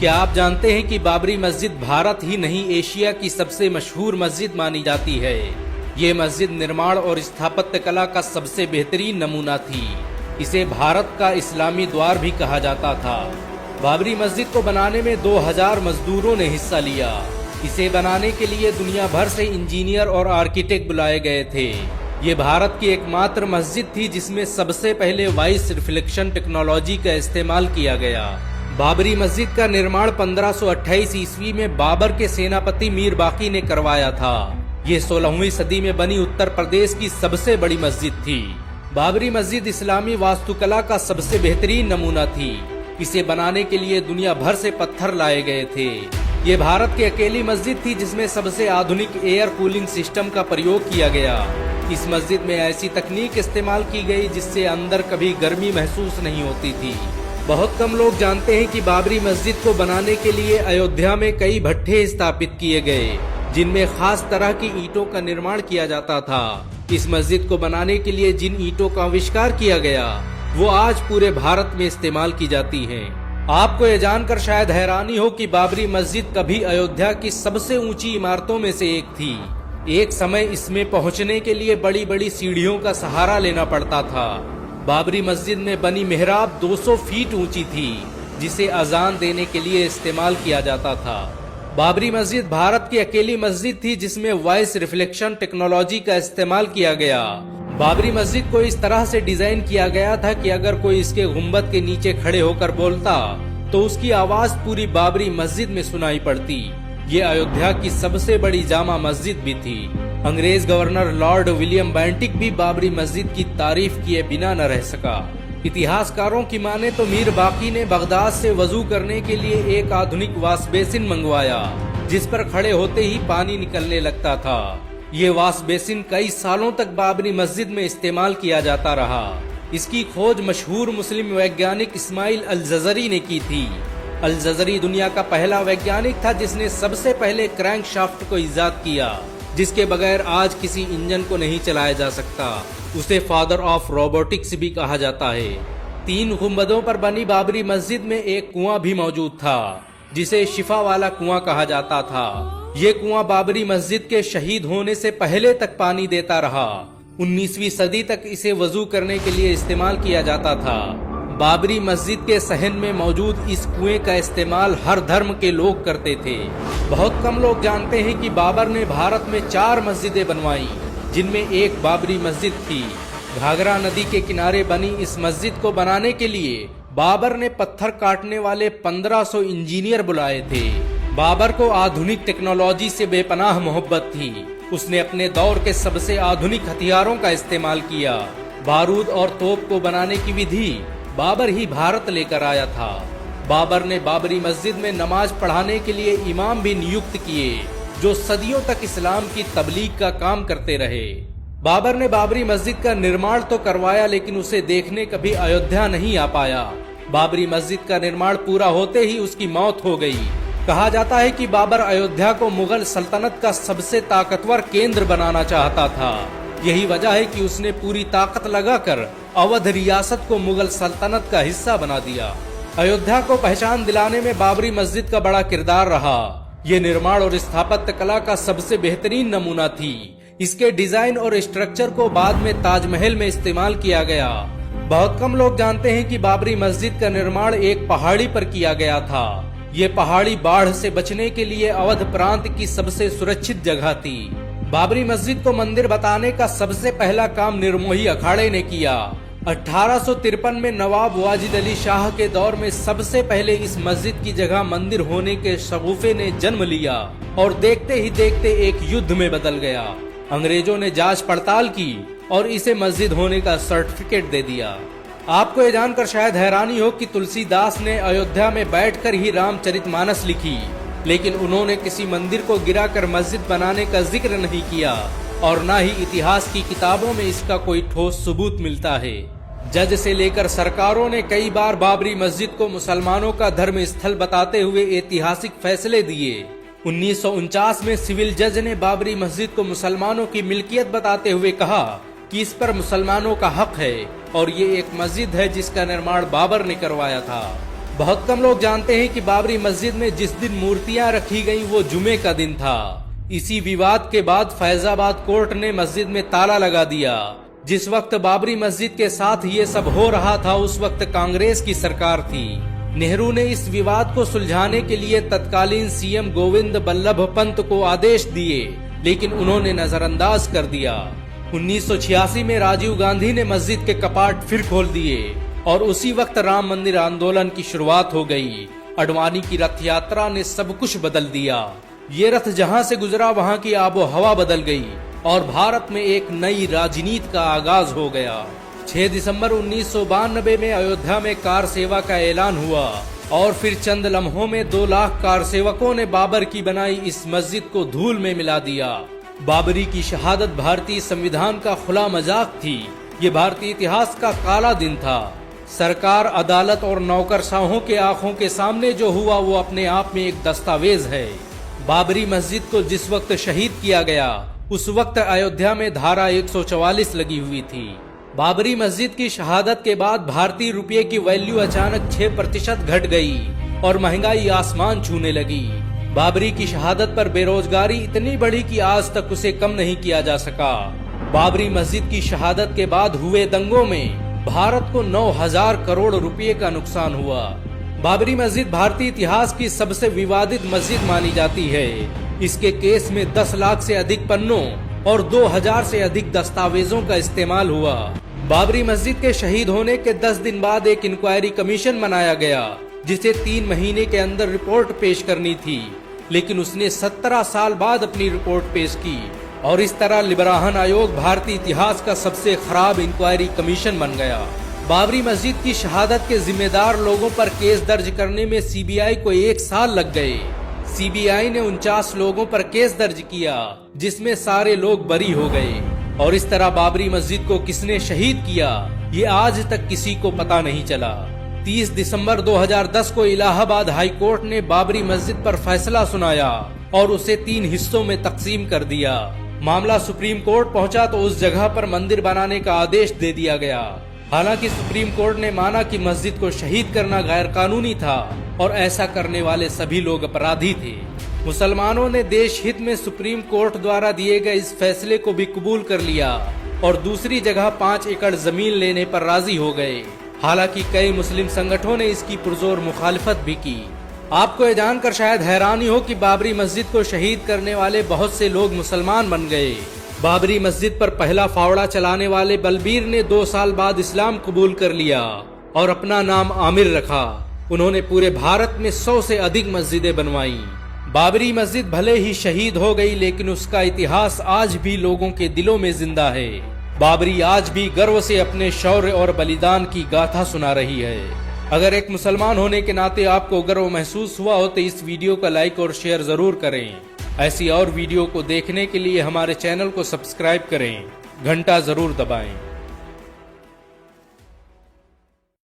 क्या आप जानते हैं कि बाबरी मस्जिद भारत ही नहीं एशिया की सबसे मशहूर मस्जिद मानी जाती है। ये मस्जिद निर्माण और स्थापत्य कला का सबसे बेहतरीन नमूना थी। इसे भारत का इस्लामी द्वार भी कहा जाता था। बाबरी मस्जिद को बनाने में 2000 मजदूरों ने हिस्सा लिया। इसे बनाने के लिए दुनिया भर से इंजीनियर और आर्किटेक्ट बुलाए गए थे। ये भारत की एकमात्र मस्जिद थी जिसमें सबसे पहले वॉइस रिफ्लेक्शन टेक्नोलॉजी का इस्तेमाल किया गया। बाबरी मस्जिद का निर्माण 1528 ईस्वी में बाबर के सेनापति मीर बाकी ने करवाया था। ये 16वीं सदी में बनी उत्तर प्रदेश की सबसे बड़ी मस्जिद थी। बाबरी मस्जिद इस्लामी वास्तुकला का सबसे बेहतरीन नमूना थी। इसे बनाने के लिए दुनिया भर से पत्थर लाए गए थे। ये भारत की अकेली मस्जिद थी जिसमें सबसे आधुनिक एयर कूलिंग सिस्टम का प्रयोग किया गया। इस मस्जिद में ऐसी तकनीक इस्तेमाल की गई जिससे अंदर कभी गर्मी महसूस नहीं होती थी। बहुत कम लोग जानते हैं कि बाबरी मस्जिद को बनाने के लिए अयोध्या में कई भट्ठे स्थापित किए गए, जिनमें खास तरह की ईंटों का निर्माण किया जाता था। इस मस्जिद को बनाने के लिए जिन ईंटों का आविष्कार किया गया वो आज पूरे भारत में इस्तेमाल की जाती हैं। आपको ये जानकर शायद हैरानी हो कि बाबरी मस्जिद कभी अयोध्या की सबसे ऊंची इमारतों में से एक थी। एक समय इसमें पहुंचने के लिए बड़ी बड़ी सीढ़ियों का सहारा लेना पड़ता था। बाबरी मस्जिद में बनी मेहराब 200 फीट ऊंची थी, जिसे अजान देने के लिए इस्तेमाल किया जाता था। बाबरी मस्जिद भारत की अकेली मस्जिद थी जिसमें वॉइस रिफ्लेक्शन टेक्नोलॉजी का इस्तेमाल किया गया। बाबरी मस्जिद को इस तरह से डिजाइन किया गया था कि अगर कोई इसके गुंबद के नीचे खड़े होकर बोलता तो उसकी आवाज पूरी बाबरी मस्जिद में सुनाई पड़ती। ये अयोध्या की सबसे बड़ी जामा मस्जिद भी थी। अंग्रेज गवर्नर लॉर्ड विलियम बेंटिक भी बाबरी मस्जिद की तारीफ किए बिना न रह सका। इतिहासकारों की माने तो मीर बाकी ने बगदाद से वजू करने के लिए एक आधुनिक वाश बेसिन मंगवाया, जिस पर खड़े होते ही पानी निकलने लगता था। ये वाश बेसिन कई सालों तक बाबरी मस्जिद में इस्तेमाल किया जाता रहा। इसकी खोज मशहूर मुस्लिम वैज्ञानिक इस्माइल अल जज़री ने की थी। अल जज़री दुनिया का पहला वैज्ञानिक था जिसने सबसे पहले क्रैंक शाफ्ट को इजाद किया, जिसके बगैर आज किसी इंजन को नहीं चलाया जा सकता। उसे फादर ऑफ रोबोटिक्स भी कहा जाता है। 3 गुंबदों पर बनी बाबरी मस्जिद में एक कुआं भी मौजूद था, जिसे शिफा वाला कुआं कहा जाता था। ये कुआं बाबरी मस्जिद के शहीद होने से पहले तक पानी देता रहा। 19वीं सदी तक इसे वजू करने के लिए इस्तेमाल किया जाता था। बाबरी मस्जिद के सहन में मौजूद इस कुएं का इस्तेमाल हर धर्म के लोग करते थे। बहुत कम लोग जानते हैं कि बाबर ने भारत में 4 मस्जिदें बनवाई, जिनमें एक बाबरी मस्जिद थी। घाघरा नदी के किनारे बनी इस मस्जिद को बनाने के लिए बाबर ने पत्थर काटने वाले 1500 इंजीनियर बुलाए थे। बाबर को आधुनिक टेक्नोलॉजी से बेपनाह मोहब्बत थी। उसने अपने दौर के सबसे आधुनिक हथियारों का इस्तेमाल किया। बारूद और तोप को बनाने की विधि बाबर ही भारत लेकर आया था। बाबर ने बाबरी मस्जिद में नमाज पढ़ाने के लिए इमाम भी नियुक्त किए, जो सदियों तक इस्लाम की तबलीग का काम करते रहे। बाबर ने बाबरी मस्जिद का निर्माण तो करवाया, लेकिन उसे देखने कभी अयोध्या नहीं आ पाया। बाबरी मस्जिद का निर्माण पूरा होते ही उसकी मौत हो गई। कहा जाता है कि बाबर अयोध्या को मुगल सल्तनत का सबसे ताकतवर केंद्र बनाना चाहता था। यही वजह है कि उसने पूरी ताकत लगाकर अवध रियासत को मुगल सल्तनत का हिस्सा बना दिया। अयोध्या को पहचान दिलाने में बाबरी मस्जिद का बड़ा किरदार रहा। ये निर्माण और स्थापत्य कला का सबसे बेहतरीन नमूना थी। इसके डिजाइन और स्ट्रक्चर को बाद में ताजमहल में इस्तेमाल किया गया। बहुत कम लोग जानते हैं कि बाबरी मस्जिद का निर्माण एक पहाड़ी पर किया गया था। ये पहाड़ी बाढ़ से बचने के लिए अवध प्रांत की सबसे सुरक्षित जगह थी। बाबरी मस्जिद को मंदिर बताने का सबसे पहला काम निर्मोही अखाड़े ने किया। 1853 में नवाब वाजिद अली शाह के दौर में सबसे पहले इस मस्जिद की जगह मंदिर होने के शगुफे ने जन्म लिया और देखते ही देखते एक युद्ध में बदल गया। अंग्रेजों ने जांच पड़ताल की और इसे मस्जिद होने का सर्टिफिकेट दे दिया। आपको ये जानकर शायद हैरानी हो कि तुलसीदास ने अयोध्या में बैठकर ही रामचरितमानस लिखी, लेकिन उन्होंने किसी मंदिर को गिराकर मस्जिद बनाने का जिक्र नहीं किया और न ही इतिहास की किताबों में इसका कोई ठोस सबूत मिलता है। जज से लेकर सरकारों ने कई बार बाबरी मस्जिद को मुसलमानों का धर्म स्थल बताते हुए ऐतिहासिक फैसले दिए। 1949 में सिविल जज ने बाबरी मस्जिद को मुसलमानों की मिल्कियत बताते हुए कहा कि इस पर मुसलमानों का हक है और ये एक मस्जिद है जिसका निर्माण बाबर ने करवाया था। बहुत कम लोग जानते हैं कि बाबरी मस्जिद में जिस दिन मूर्तियां रखी गईं वो जुमे का दिन था। इसी विवाद के बाद फैजाबाद कोर्ट ने मस्जिद में ताला लगा दिया। जिस वक्त बाबरी मस्जिद के साथ ये सब हो रहा था उस वक्त कांग्रेस की सरकार थी। नेहरू ने इस विवाद को सुलझाने के लिए तत्कालीन सीएम गोविंद बल्लभ पंत को आदेश दिए, लेकिन उन्होंने नजरअंदाज कर दिया। 1986 में राजीव गांधी ने मस्जिद के कपाट फिर खोल दिए और उसी वक्त राम मंदिर आंदोलन की शुरुआत हो गई। अडवाणी की रथ यात्रा ने सब कुछ बदल दिया। ये रथ जहां से गुजरा वहां की आबो हवा बदल गई और भारत में एक नई राजनीति का आगाज हो गया। 6 दिसंबर 1992 में अयोध्या में कार सेवा का ऐलान हुआ और फिर चंद लम्हों में 2 लाख कार सेवकों ने बाबर की बनाई इस मस्जिद को धूल में मिला दिया। बाबरी की शहादत भारतीय संविधान का खुला मजाक थी। ये भारतीय इतिहास का काला दिन था। सरकार, अदालत और नौकरशाहों के आंखों के सामने जो हुआ वो अपने आप में एक दस्तावेज है। बाबरी मस्जिद को जिस वक्त शहीद किया गया उस वक्त अयोध्या में धारा 144 लगी हुई थी। बाबरी मस्जिद की शहादत के बाद भारतीय रुपये की वैल्यू अचानक 6% घट गई और महंगाई आसमान छूने लगी। बाबरी की शहादत पर बेरोजगारी इतनी बढ़ी कि आज तक उसे कम नहीं किया जा सका। बाबरी मस्जिद की शहादत के बाद हुए दंगों में भारत को 9,000 करोड़ रुपए का नुकसान हुआ। बाबरी मस्जिद भारतीय इतिहास की सबसे विवादित मस्जिद मानी जाती है। इसके केस में 10 लाख से अधिक पन्नों और 2000 से अधिक दस्तावेजों का इस्तेमाल हुआ। बाबरी मस्जिद के शहीद होने के 10 दिन बाद एक इंक्वायरी कमीशन बनाया गया जिसे 3 महीने के अंदर रिपोर्ट पेश करनी थी, लेकिन उसने 17 साल बाद अपनी रिपोर्ट पेश की और इस तरह लिबराहन आयोग भारतीय इतिहास का सबसे खराब इंक्वायरी कमीशन बन गया। बाबरी मस्जिद की शहादत के जिम्मेदार लोगों पर केस दर्ज करने में सीबीआई को 1 साल लग गए। सीबीआई ने 49 लोगों पर केस दर्ज किया जिसमें सारे लोग बरी हो गए और इस तरह बाबरी मस्जिद को किसने शहीद किया ये आज तक किसी को पता नहीं चला। 30 दिसंबर 2010 को इलाहाबाद हाई कोर्ट ने बाबरी मस्जिद पर फैसला सुनाया और उसे 3 हिस्सों में तकसीम कर दिया। मामला सुप्रीम कोर्ट पहुंचा तो उस जगह पर मंदिर बनाने का आदेश दे दिया गया। हालांकि सुप्रीम कोर्ट ने माना कि मस्जिद को शहीद करना गैर कानूनी था और ऐसा करने वाले सभी लोग अपराधी थे। मुसलमानों ने देश हित में सुप्रीम कोर्ट द्वारा दिए गए इस फैसले को भी कबूल कर लिया और दूसरी जगह 5 एकड़ जमीन लेने पर राजी हो गए। हालांकि कई मुस्लिम संगठनों ने इसकी पुरजोर मुखालिफत भी की। आपको ये जानकर शायद हैरानी हो कि बाबरी मस्जिद को शहीद करने वाले बहुत से लोग मुसलमान बन गए। बाबरी मस्जिद पर पहला फावड़ा चलाने वाले बलबीर ने 2 साल बाद इस्लाम कबूल कर लिया और अपना नाम आमिर रखा। उन्होंने पूरे भारत में 100 से अधिक मस्जिदें बनवाई। बाबरी मस्जिद भले ही शहीद हो गई लेकिन उसका इतिहास आज भी लोगों के दिलों में जिंदा है। बाबरी आज भी गर्व से अपने शौर्य और बलिदान की गाथा सुना रही है। अगर एक मुसलमान होने के नाते आपको गर्व महसूस हुआ हो तो इस वीडियो का लाइक और शेयर जरूर करें। ऐसी और वीडियो को देखने के लिए हमारे चैनल को सब्सक्राइब करें, घंटा जरूर दबाएं।